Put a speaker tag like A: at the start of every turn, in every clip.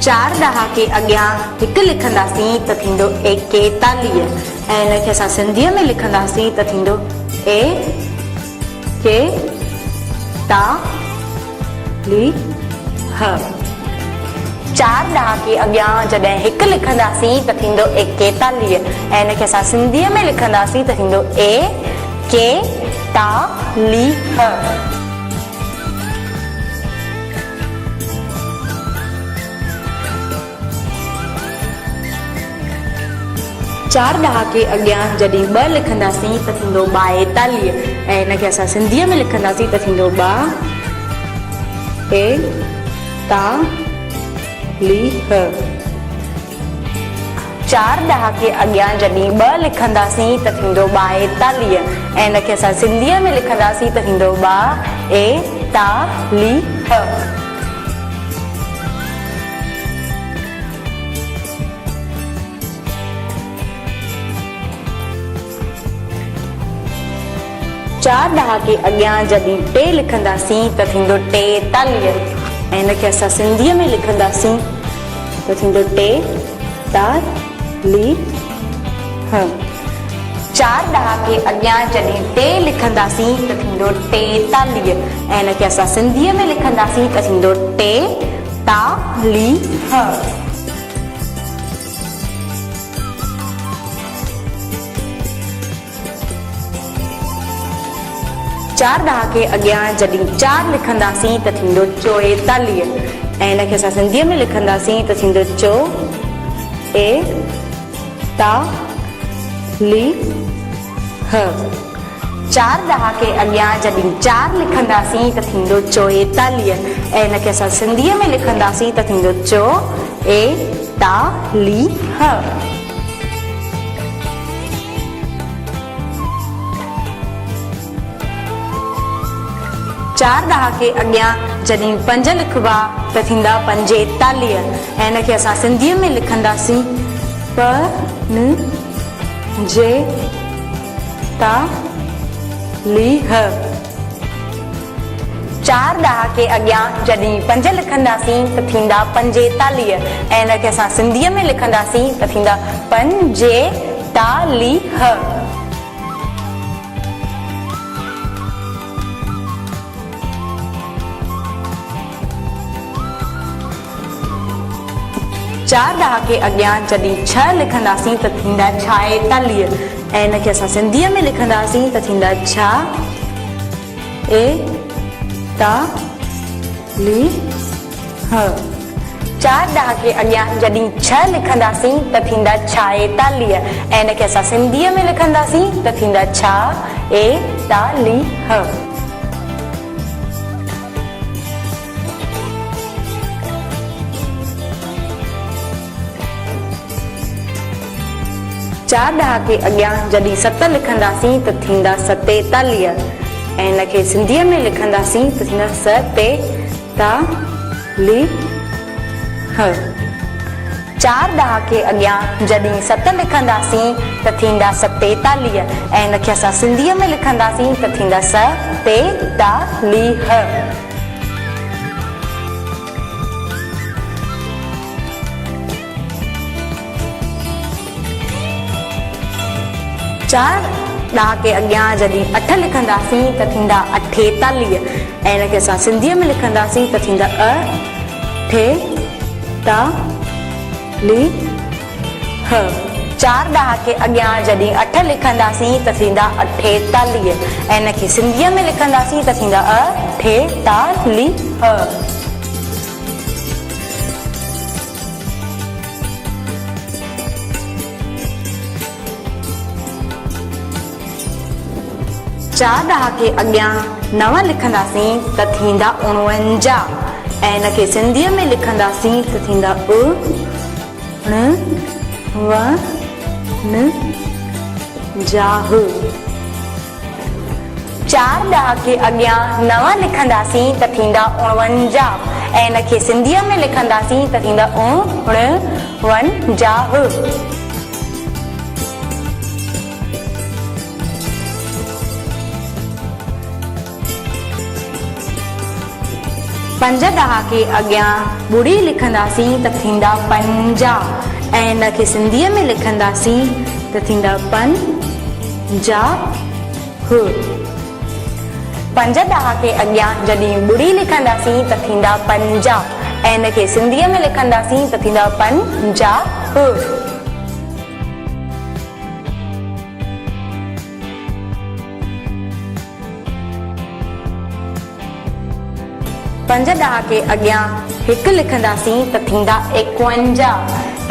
A: चार ॾहाके अॻियां हिकु लिखंदासीं त थींदो 41 ऐं हिनखे असां सिंधीअ में लिखंदासीं त थींदो ए के ता ली ह। चार ॾहाके अॻियां जॾहिं हिकु लिखंदासीं त थींदो 41 ऐं हिनखे असां सिंधीअ में लिखंदासीं त थींदो ए के ता ली ह। चार ॾहाके अॻियां जॾहिं ॿ लिखंदासीं त थींदो 42 ऐं हिनखे असां सिंधीअ में लिखंदासीं त थींदो ॿ ए ता ली ह। चार ॾहाके अॻियां जॾहिं ॿ लिखंदासीं त थींदो 42 ऐं हिनखे असां सिंधीअ में लिखंदासीं त थींदो ॿ ए ता ली ह। चार ॾहाके अॻियां जॾहिं टे लिखंदासीं त थींदो 43 ऐं हिनखे असां सिंधीअ में लिखंदासीं त थींदो टे ता ली ह। चार ॾहाके अॻियां जॾहिं टे लिखंदासीं त थींदो 43 ऐं हिनखे असां सिंधीअ में लिखंदासीं त थींदो टे ता ली ह। चार ॾहाके अॻियां जॾहिं चार लिखंदासीं त थींदो 44 ऐं हिनखे असां सिंधीअ में लिखंदासीं त थींदो चो ए ता ली ह। चार ॾहाके अॻियां जॾहिं चार लिखंदासीं त थींदो 44 ऐं हिनखे असां सिंधीअ में लिखंदासीं त थींदो चो ए ता ली ह। चार ॾहाके अॻियां जॾहिं पंज लिखबा त थींदा 45 ऐं हिनखे असां सिंधीअ में लिखंदासीं प न जे ता ली ह। चार ॾहाके अॻियां जॾहिं पंज लिखंदासीं त थींदा 45 ऐं हिनखे असां सिंधीअ में लिखंदासीं त थींदा पंजे ता ली ह। चार ॾहाके अॻियां जॾहिं 6 लिखंदासीं त थींदा 46 ऐं हिनखे असां सिंधीअ में लिखंदासीं त थींदा छा ए ता ली ह। चार ॾहाके अॻियां जॾहिं 6 लिखंदासीं त थींदा 46 ऐं हिनखे असां सिंधीअ में लिखंदासीं त थींदा छा ए ता ली ह। चार ॾहाके अॻियां जॾहिं 7 लिखंदासीं त थींदा 47 ऐं हिनखे सिंधीअ में लिखंदासीं त थींदा स ते ता ली ह। चार ॾहाके अॻियां जॾहिं 7 लिखंदासीं त थींदा 47 ऐं हिनखे असां सिंधीअ में लिखंदासीं त थींदा स ते ता ली ह। चार ॾहाके अॻियां जॾहिं 8 लिखंदासीं त थींदा 48 ऐं हिनखे असां सिंधीअ में लिखंदासीं त थींदा अ ठे ता ली ह। चार ॾहाके अॻियां जॾहिं 8 लिखंदासीं त थींदा 48 ऐं हिनखे सिंधीअ में लिखंदासीं त थींदा अ ठे ता ली ह। चार ॾहाके अॻियां 9 लिखंदासीं त थींदा 49 ऐं हिनखे सिंधीअ में लिखंदासीं त थींदा उ ण व न जाह। चार ॾहाके अॻियां 9 लिखंदासीं त थींदा 49 ऐं हिनखे सिंधीअ में लिखंदासीं त थींदा उ ण वन जाह। पंज ॾहाके अॻियां ॿुड़ी लिखंदासीं त थींदा पंजा ऐं हिनखे सिंधीअ में लिखंदासीं त थींदा पंजाह। पंज ॾहाके अॻियां जॾहिं ॿुड़ी लिखंदासीं त थींदा पंजाह ऐं हिनखे सिंधीअ में लिखंदासीं त थींदा पंजाह। पंज ॾहाके अॻियां हिकु लिखंदासीं त थींदा 51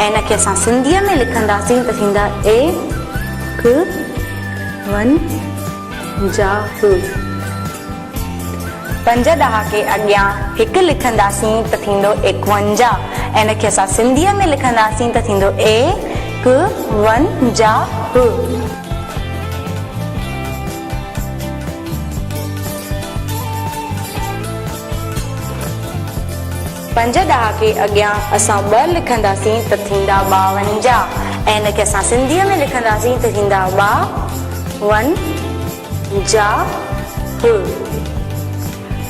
A: ऐं हिनखे असां सिंधीअ में लिखंदासीं त थींदा एकवंजाहु। पंज ॾहाके अॻियां हिकु लिखंदासीं त थींदो 51 ऐं हिनखे असां सिंधीअ में लिखंदासीं त थींदो एकवंजाहु। पंज ॾहाके अॻियां असां 2 लिखंदासीं त थींदा 52 ऐं हिनखे असां सिंधीअ में लिखंदासीं त थींदा 52।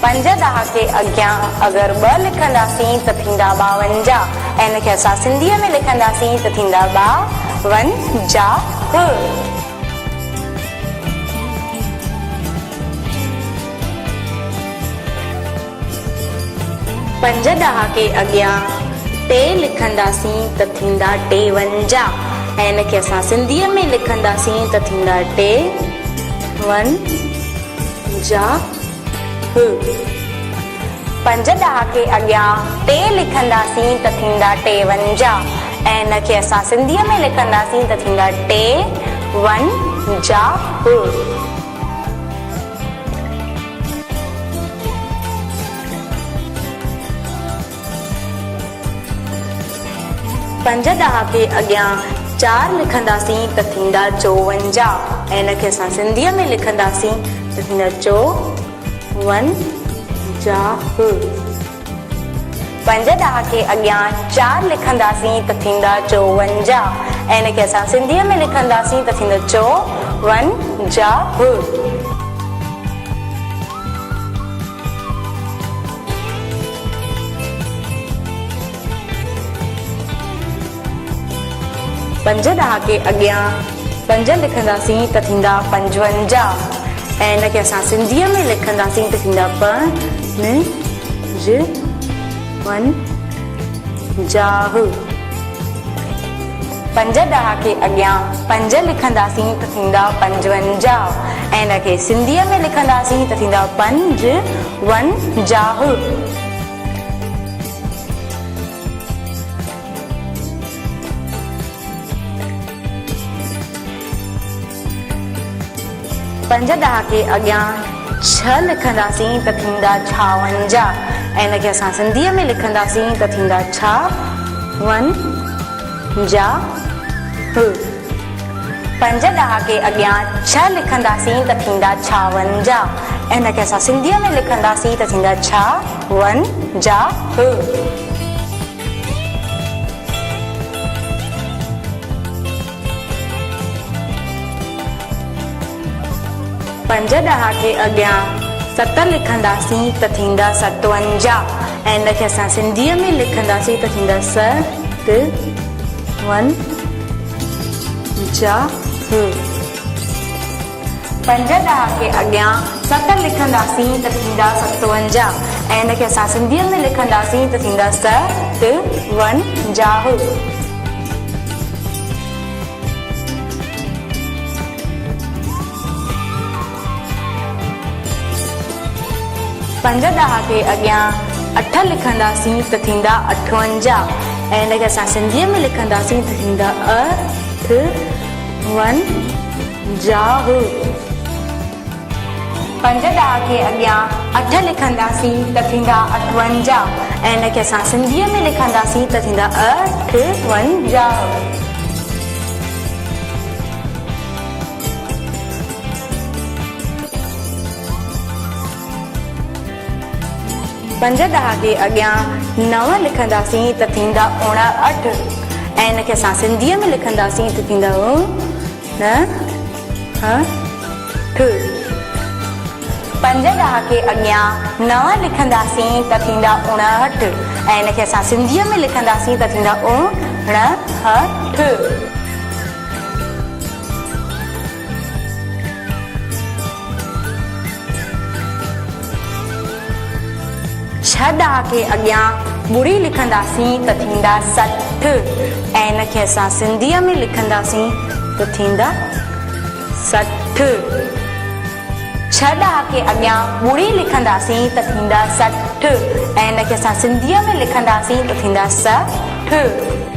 A: पंज ॾहाके अॻियां अगरि 2 लिखंदासीं त थींदा 52 ऐं हिनखे असां सिंधीअ में लिखंदासीं त थींदा 52। पंज ॾहाके अॻियां 3 लिखंदासीं त थींदा 53 ऐं हिनखे असां सिंधीअ में लिखंदासीं त थींदा 53। पंज ॾहाके अॻियां 3 लिखंदासीं त थींदा 53 ऐं हिनखे असां सिंधीअ में लिखंदासीं त थींदा 53। पंज ॾहाके अॻियां 4 लिखंदासीं त थींदा 54 ऐं हिनखे असां सिंधीअ में लिखंदासीं त थींदा 54। पंज ॾहाके अॻियां 4 लिखंदासीं त थींदा 54 ऐं हिनखे असां सिंधीअ में लिखंदासीं त थींदा 54। पंज ॾहाके अॻियां 5 लिखंदासीं त थींदा 55 ऐं हिनखे असां सिंधीअ में लिखंदासीं त थींदा 55। पंज ॾहाके अॻियां 5 लिखंदासीं त थींदा 55 ऐं हिनखे सिंधीअ में लिखंदासीं त थींदा 55। पंज ॾहाके अॻियां 6 लिखंदासीं त थींदा 56 ऐं हिनखे असां सिंधीअ में लिखंदासीं त थींदा 56। पंज ॾहाके अॻियां 6 लिखंदासीं त थींदा 56 ऐं हिनखे असां सिंधीअ में लिखंदासीं त थींदा 56। पंज ॾहाके अॻियां 7 लिखंदासीं त थींदा 57 ऐं हिनखे असां सिंधीअ में लिखंदासीं त थींदा 57। पंज ॾहाके अॻियां 7 लिखंदासीं त थींदा 57 ऐं हिनखे असां सिंधीअ में लिखंदासीं त थींदा 57। पंज ॾहाके अॻियां 8 लिखंदासीं त थींदा 58 ऐं हिनखे असां सिंधीअ में लिखंदासीं त थींदा 58। पंज ॾहाके अॻियां 8 लिखंदासीं त थींदा 58 ऐं हिनखे असां सिंधीअ में लिखंदासीं त थींदा 58। पंज ॾहाके अॻियां 9 लिखंदासीं त थींदा 59 ऐं हिनखे असां सिंधीअ में लिखंदासीं त थींदा 59। पंज ॾह खे अॻियां 9 लिखंदासीं त थींदा 59 ऐं हिनखे असां सिंधीअ में लिखंदासीं त थींदा 59। 6 ॾह खे अॻियां ॿुड़ी लिखंदासीं त थींदा 60 ऐं हिनखे असां सिंधीअ में लिखंदासीं त थींदा 60। 6 ॾह खे अॻियां ॿुड़ी लिखंदासीं त थींदा 60 ऐं हिनखे असां सिंधीअ में लिखंदासीं त थींदा 60।